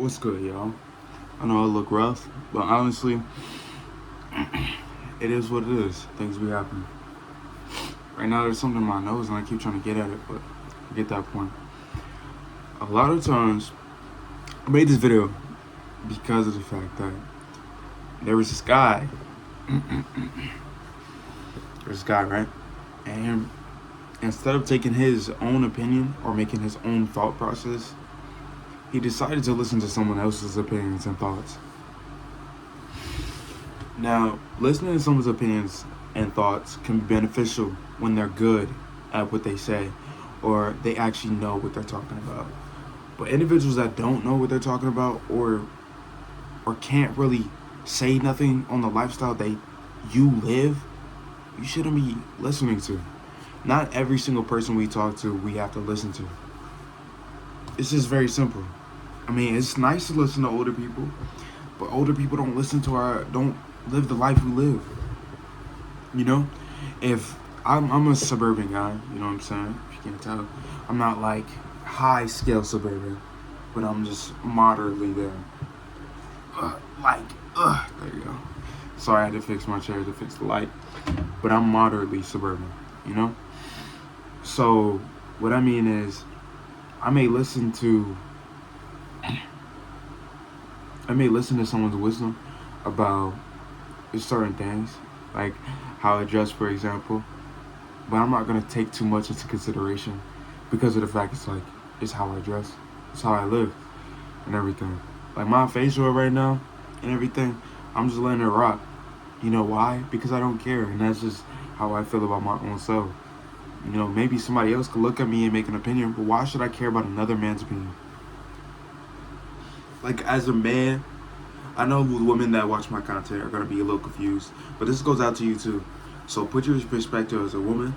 What's good, y'all? I know I look rough, but honestly, it is what it is. Things be happening. Right now, there's something in my nose, and I keep trying to get at it, but I get that point. A lot of times, I made this video because of the fact that there was this guy. There's this guy, right? And instead of taking his own opinion or making his own thought process, he decided to listen to someone else's opinions and thoughts. Now, listening to someone's opinions and thoughts can be beneficial when they're good at what they say or they actually know what they're talking about. But individuals that don't know what they're talking about or can't really say nothing on the lifestyle that you live, you shouldn't be listening to. Not every single person we talk to, we have to listen to. It's just very simple. I mean, it's nice to listen to older people, but older people don't don't live the life we live. You know, if I'm a suburban guy, you know what I'm saying? If you can't tell, I'm not like high scale suburban, but I'm just moderately there. There you go. Sorry, I had to fix my chair to fix the light, but I'm moderately suburban. You know, so what I mean is, I may listen to someone's wisdom about certain things, like how I dress, for example, but I'm not gonna take too much into consideration because of the fact it's how I dress, it's how I live, and everything. Like my facial right now and everything, I'm just letting it rock. You know why? Because I don't care, and that's just how I feel about my own self. You know, maybe somebody else could look at me and make an opinion, but why should I care about another man's opinion? Like, as a man, I know the women that watch my content are going to be a little confused, but this goes out to you too. So put your perspective as a woman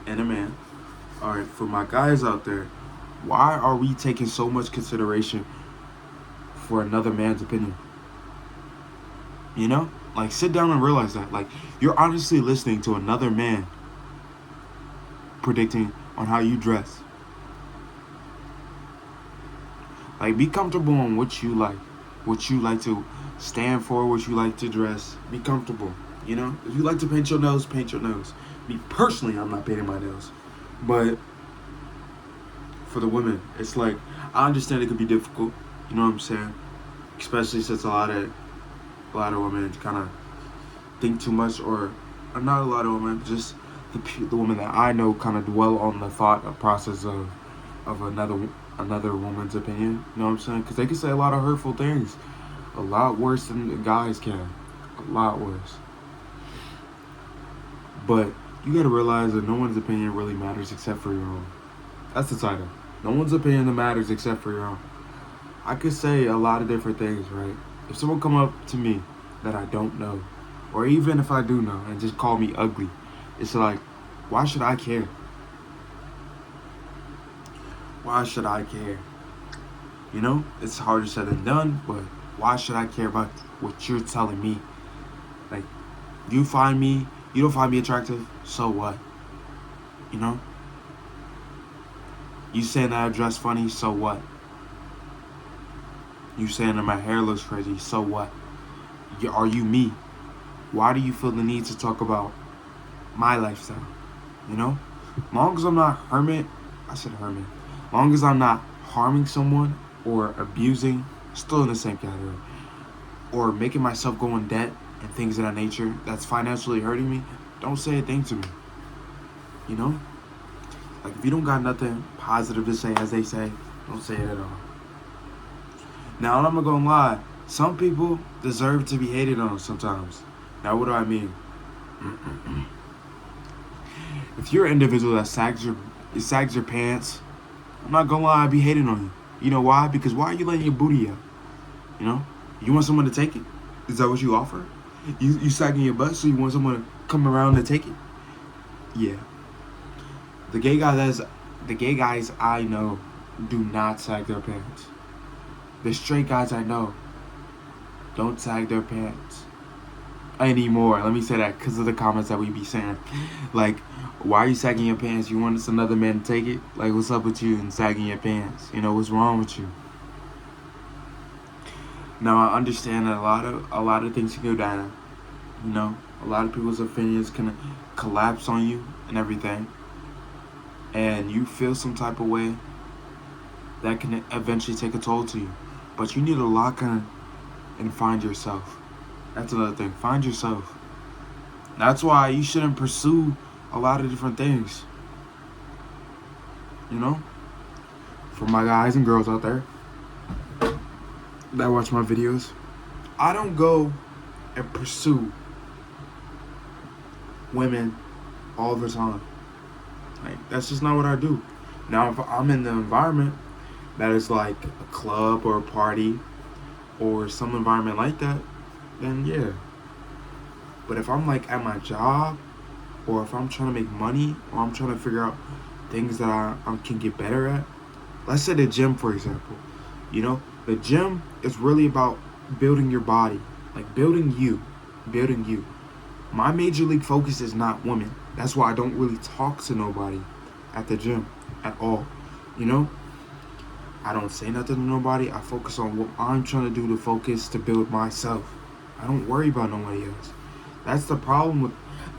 and a man. All right, for my guys out there, why are we taking so much consideration for another man's opinion? You know? Like, sit down and realize that. Like, you're honestly listening to another man predicting on how you dress. Like, be comfortable on what you like to stand for, what you like to dress. Be comfortable, you know? If you like to paint your nose, paint your nose. Me, personally, I'm not painting my nails. But for the women, it's like, I understand it could be difficult, you know what I'm saying? Especially since a lot of women kind of think too much, or not a lot of women, just the women that I know kind of dwell on the thought or process of another woman's opinion. You know what I'm saying? Because they can say a lot of hurtful things, a lot worse than the guys can, a lot worse. But you gotta realize that no one's opinion really matters except for your own. That's the title. No one's opinion that matters except for your own. I could say a lot of different things, right? If someone come up to me that I don't know, or even if I do know, and just call me ugly, it's like, why should I care? Why should I care? You know, it's harder said than done, but why should I care about what you're telling me? Like, you don't find me attractive, so what? You know? You saying that I dress funny, so what? You saying that my hair looks crazy, so what? Are you me? Why do you feel the need to talk about my lifestyle? You know? Long as I'm not long as I'm not harming someone or abusing, still in the same category, or making myself go in debt and things of that nature that's financially hurting me, don't say a thing to me. You know? Like, if you don't got nothing positive to say, as they say, don't say it at all. Now, I'm not gonna lie, some people deserve to be hated on sometimes. Now, what do I mean? If you're an individual that sags your pants, I'm not gonna lie, I'd be hating on you. You know why? Because why are you letting your booty out? You know? You want someone to take it? Is that what you offer? You sagging your butt, so you want someone to come around and take it? Yeah. The gay guys I know do not sag their pants. The straight guys I know don't sag their pants anymore. Let me say that because of the comments that we be saying. Like, why are you sagging your pants? You want another man to take it? Like, what's up with you and sagging your pants? You know, what's wrong with you? Now I understand that a lot of things can go down. You know, a lot of people's opinions can collapse on you and everything, and you feel some type of way that can eventually take a toll to you. But you need to lock in and find yourself. That's another thing. Find yourself. That's why you shouldn't pursue a lot of different things. You know? For my guys and girls out there that watch my videos, I don't go and pursue women all the time. Like, that's just not what I do. Now, if I'm in the environment that is like a club or a party or some environment like that, then yeah. But if I'm like at my job, or if I'm trying to make money, or I'm trying to figure out things that I can get better at, let's say the gym, for example. You know, the gym is really about building your body, like building you. My major league focus is not women. That's why I don't really talk to nobody at the gym at all. You know, I don't say nothing to nobody. I focus on what I'm trying to do to focus to build myself. I don't worry about nobody else. That's the problem with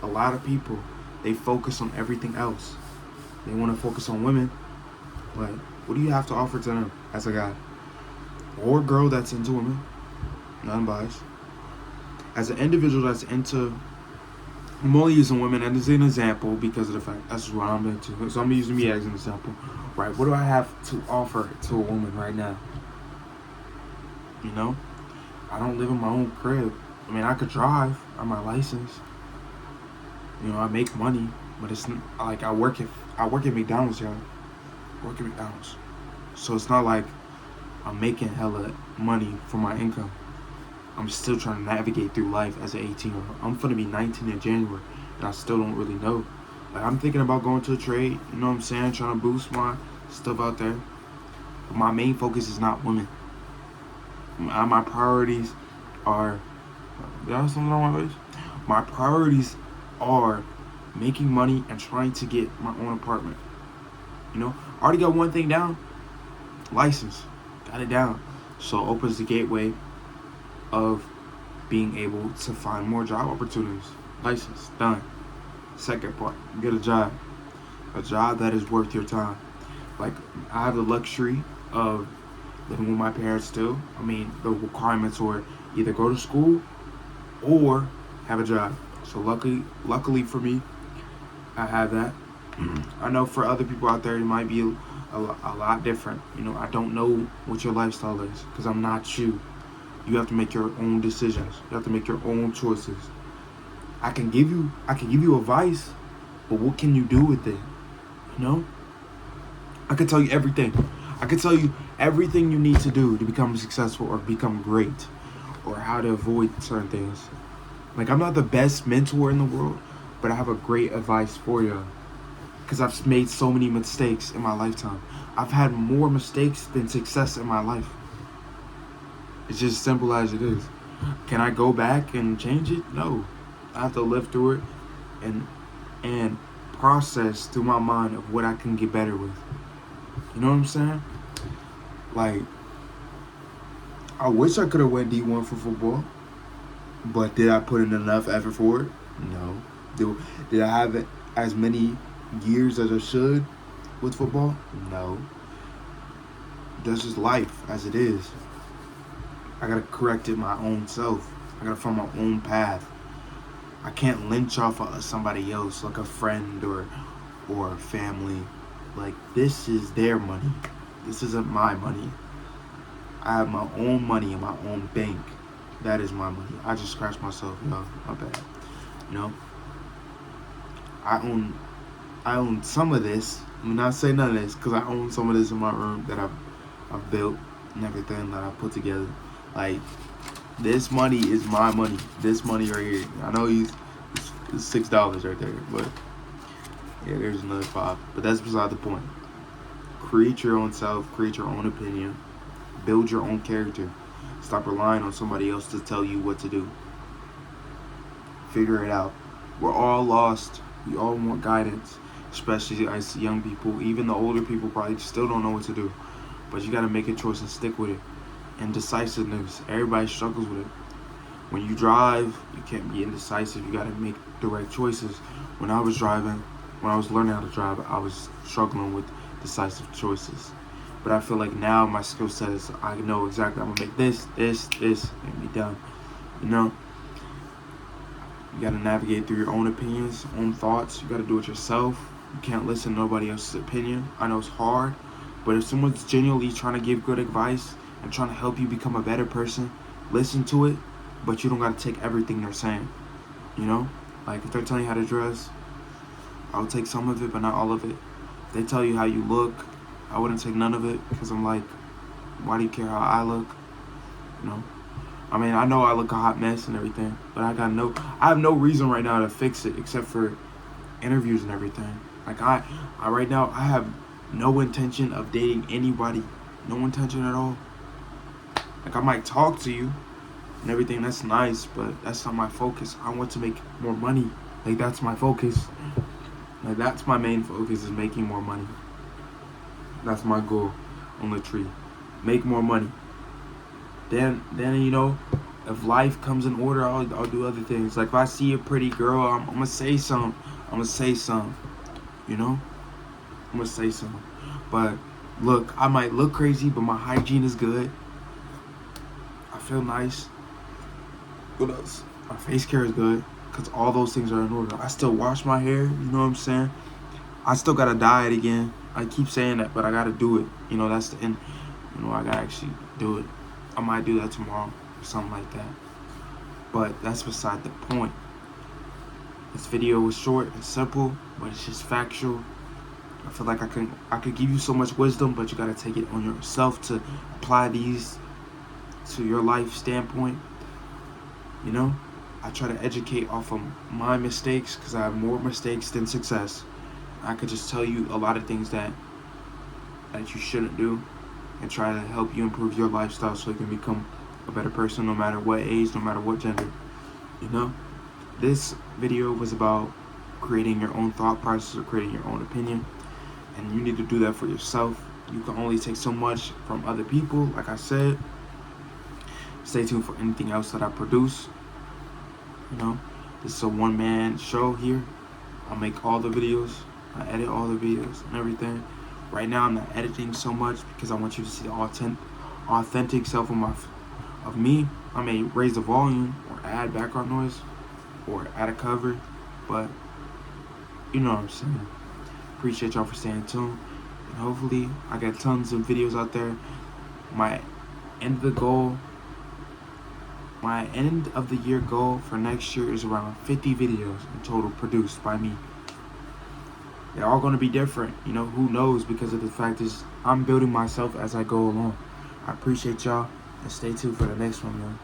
a lot of people. They focus on everything else. They want to focus on women. Like, what do you have to offer to them as a guy? Or girl that's into women. Non-biased. As an individual that's into... I'm only using women as an example because of the fact that's what I'm into. So I'm using me as an example. Right, what do I have to offer to a woman right now? You know? I don't live in my own crib. I mean, I could drive. I have my license. You know, I make money, but it's not, like I work at McDonald's, y'all. Work at McDonald's. So it's not like I'm making hella money for my income. I'm still trying to navigate through life as an 18-year-old. I'm gonna be 19 in January, and I still don't really know. Like, I'm thinking about going to a trade, you know what I'm saying? Trying to boost my stuff out there. But my main focus is not women. My priorities are... Did I have something on my face? My priorities are making money and trying to get my own apartment. You know? I already got one thing down. License. Got it down. So it opens the gateway of being able to find more job opportunities. License. Done. Second part. Get a job. A job that is worth your time. Like, I have the luxury of living with my parents still. I mean, the requirements were either go to school or have a job. So luckily for me, I have that. I know for other people out there, it might be a lot different. You know, I don't know what your lifestyle is because I'm not you. You have to make your own decisions. You have to make your own choices. I can give you advice, but what can you do with it? You know? I can tell you everything. I can tell you everything you need to do to become successful or become great, or how to avoid certain things. Like, I'm not the best mentor in the world, but I have a great advice for you. Because I've made so many mistakes in my lifetime. I've had more mistakes than success in my life. It's just as simple as it is. Can I go back and change it? No. I have to live through it and process through my mind of what I can get better with. You know what I'm saying? Like, I wish I could have went D1 for football, but did I put in enough effort for it? No. Did I have as many years as I should with football? No. That's just life as it is. I gotta correct it my own self. I gotta find my own path. I can't lynch off of somebody else, like a friend or family. Like, this is their money. This isn't my money. I have my own money in my own bank. That is my money. I just scratched myself. No, my bad. You know? I own some of this. I'm not saying none of this, because I own some of this in my room that I've built and everything that I put together. Like, this money is my money. This money right here. I know it's $6 right there, but yeah, there's another $5. But that's beside the point. Create your own self. Create your own opinion. Build your own character. Stop relying on somebody else to tell you what to do. Figure it out. We're all lost. We all want guidance, especially as young people. Even the older people probably still don't know what to do. But you got to make a choice and stick with it. indecisiveness. Everybody struggles with it. When you drive, you can't be indecisive. You got to make the right choices. When I was learning how to drive, I was struggling with decisive choices. But I feel like now my skill set is, I know exactly I'm gonna make this, and be done. You know, you gotta navigate through your own opinions, own thoughts. You gotta do it yourself. You can't listen to nobody else's opinion. I know it's hard, but if someone's genuinely trying to give good advice and trying to help you become a better person, listen to it, but you don't gotta take everything they're saying. You know, like if they're telling you how to dress, I'll take some of it, but not all of it. If they tell you how you look, I wouldn't take none of it, because I'm like, why do you care how I look? You know, I mean, I know I look a hot mess and everything, but I have no reason right now to fix it except for interviews and everything. Like I right now, I have no intention of dating anybody, no intention at all. Like I might talk to you and everything, that's nice, but that's not my focus. I want to make more money. Like that's my focus. Like that's my main focus, is making more money. That's my goal on the tree. Make more money. Then you know, if life comes in order, I'll do other things. Like if I see a pretty girl, I'm gonna say something. You know, I'm gonna say something. But look, I might look crazy, but my hygiene is good. I feel nice. What else? My face care is good, because all those things are in order. I still wash my hair. You know what I'm saying? I still gotta dye it again. I keep saying that, but I gotta do it. You know, that's the end. You know, I gotta actually do it. I might do that tomorrow or something like that. But that's beside the point. This video was short and simple, but it's just factual. I feel like I could give you so much wisdom, but you gotta take it on yourself to apply these to your life standpoint. You know, I try to educate off of my mistakes, because I have more mistakes than success. I could just tell you a lot of things that you shouldn't do, and try to help you improve your lifestyle so you can become a better person, no matter what age, no matter what gender. You know, this video was about creating your own thought process or creating your own opinion, and you need to do that for yourself. You can only take so much from other people. Like I said, stay tuned for anything else that I produce. You know, this is a one-man show here. I make all the videos, I edit all the videos and everything. Right now I'm not editing so much because I want you to see the authentic self of me. I may raise the volume or add background noise or add a cover, but you know what I'm saying. Appreciate y'all for staying tuned, and hopefully I got tons of videos out there. My end of the year goal for next year is around 50 videos in total produced by me. They're all going to be different, you know, who knows, because of the fact is I'm building myself as I go along. I appreciate y'all, and stay tuned for the next one, man.